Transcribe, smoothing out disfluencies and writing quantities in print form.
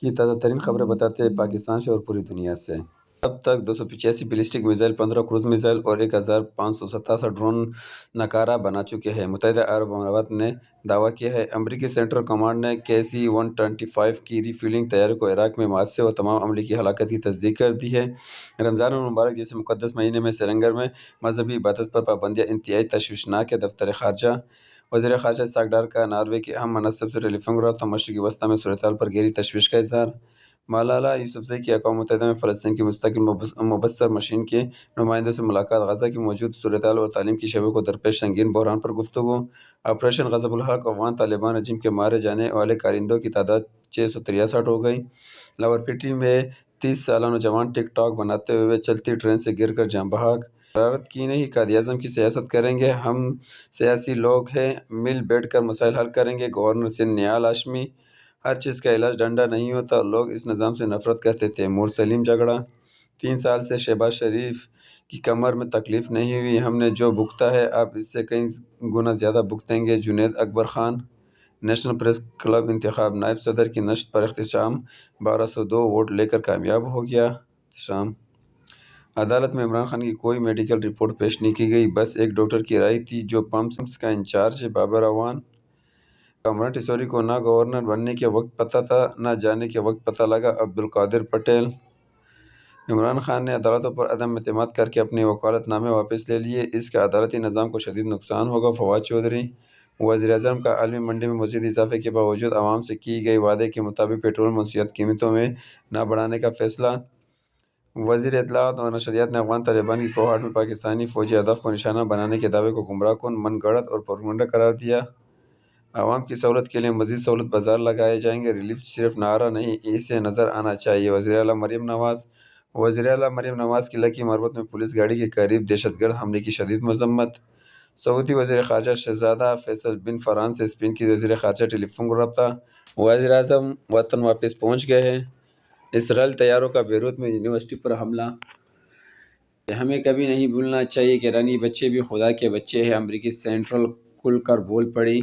کی تازہ ترین خبریں بتاتے ہیں پاکستان سے اور پوری دنیا سے۔ اب تک 285 بیلسٹک میزائل، 15 کروز میزائل اور 1587 ڈرون ناکارہ بنا چکے ہیں۔ متحدہ عرب امارات نے دعویٰ کیا ہے۔ امریکی سینٹرل کمانڈ نے KC-125 کی ری فیولنگ طیارے کو عراق میں حادثے اور تمام عملے کی ہلاکت کی تصدیق کر دی ہے۔ رمضان المبارک جیسے مقدس مہینے میں سری نگر میں مذہبی عبادت پر پابندیاں انتہائی تشویشناک ہے۔ دفتر خارجہ وزیر خارجہ اسحاق ڈار کا ناروے کے اہم منصب سے ٹیلی فون رابطہ، مشرقی وسطیٰ میں صورتحال پر گہری تشویش کا اظہار۔ ملالہ یوسفزئی کی اقوام متحدہ میں فلسطین کی مستقل مبصر مشین کے نمائندوں سے ملاقات، غزہ کی موجودہ صورتحال اور تعلیم کے شعبے کو درپیش سنگین بحران پر گفتگو۔ آپریشن غضب الحق افغان طالبان رجیم کے مارے جانے والے کارندوں کی تعداد 663 ہو گئی۔ لاولپنڈی میں 30 سالہ نوجوان ٹک ٹاک بناتے ہوئے چلتی ٹرین سے گر کر جاں بحق۔ شرارت کی نہیں، قائداعظم کی سیاست کریں گے، ہم سیاسی لوگ ہیں، مل بیٹھ کر مسائل حل کریں گے۔ گورنر سندھ نیال ہاشمی۔ ہر چیز کا علاج ڈنڈا نہیں ہوتا، لوگ اس نظام سے نفرت کرتے تھے، مور سلیم جھگڑا۔ 3 سال سے شہباز شریف کی کمر میں تکلیف نہیں ہوئی، ہم نے جو بھگتا ہے اب اس سے کئی گنا زیادہ بھگتیں گے، جنید اکبر خان۔ نیشنل پریس کلب انتخاب نائب صدر کی نشست پر احتشام، 1202 ووٹ لے کر کامیاب ہو گیا۔ احتشام عدالت میں عمران خان کی کوئی میڈیکل رپورٹ پیش نہیں کی گئی، بس ایک ڈاکٹر کی رائے تھی جو پمپس کا انچارج ہے۔ بابر اعوان۔ کامران ٹیسوری کو نہ گورنر بننے کے وقت پتہ تھا، نہ جانے کے وقت پتہ لگا، عبدالقادر پٹیل۔ عمران خان نے عدالتوں پر عدم اعتماد کر کے اپنے وکالت نامے واپس لے لیے، اس کا عدالتی نظام کو شدید نقصان ہوگا، فواد چودھری۔ وزیراعظم کا عالمی منڈی میں مزید اضافے کے باوجود عوام سے کیے گئے وعدے کے مطابق پیٹرول منشیات قیمتوں میں نہ بڑھانے کا فیصلہ۔ وزیر اطلاعات اور نشریات نے افغان طالبان کی کوہاٹ میں پاکستانی فوجی اہداف کو نشانہ بنانے کے دعوے کو گمراہ کن، من گھڑت اور پروپیگنڈا قرار دیا۔ عوام کی سہولت کے لیے مزید سہولت بازار لگائے جائیں گے، ریلیف صرف نعرہ نہیں، اسے نظر آنا چاہیے۔ وزیراعلیٰ مریم نواز۔ وزیراعلیٰ مریم نواز کی لکی مربوط میں پولیس گاڑی کے قریب دہشت گرد حملے کی شدید مذمت۔ سعودی وزیر خارجہ شہزادہ فیصل بن فرحان سے اسپین کی وزیر خارجہ ٹیلی فون رابطہ۔ وزیراعظم وطن واپس پہنچ گئے ہیں۔ اسرائیلی طیاروں کا بیروت میں یونیورسٹی پر حملہ۔ ہمیں کبھی نہیں بھولنا چاہیے کہ ایرانی بچے بھی خدا کے بچے ہیں، امریکی سینیٹر کھل کر بول پڑی۔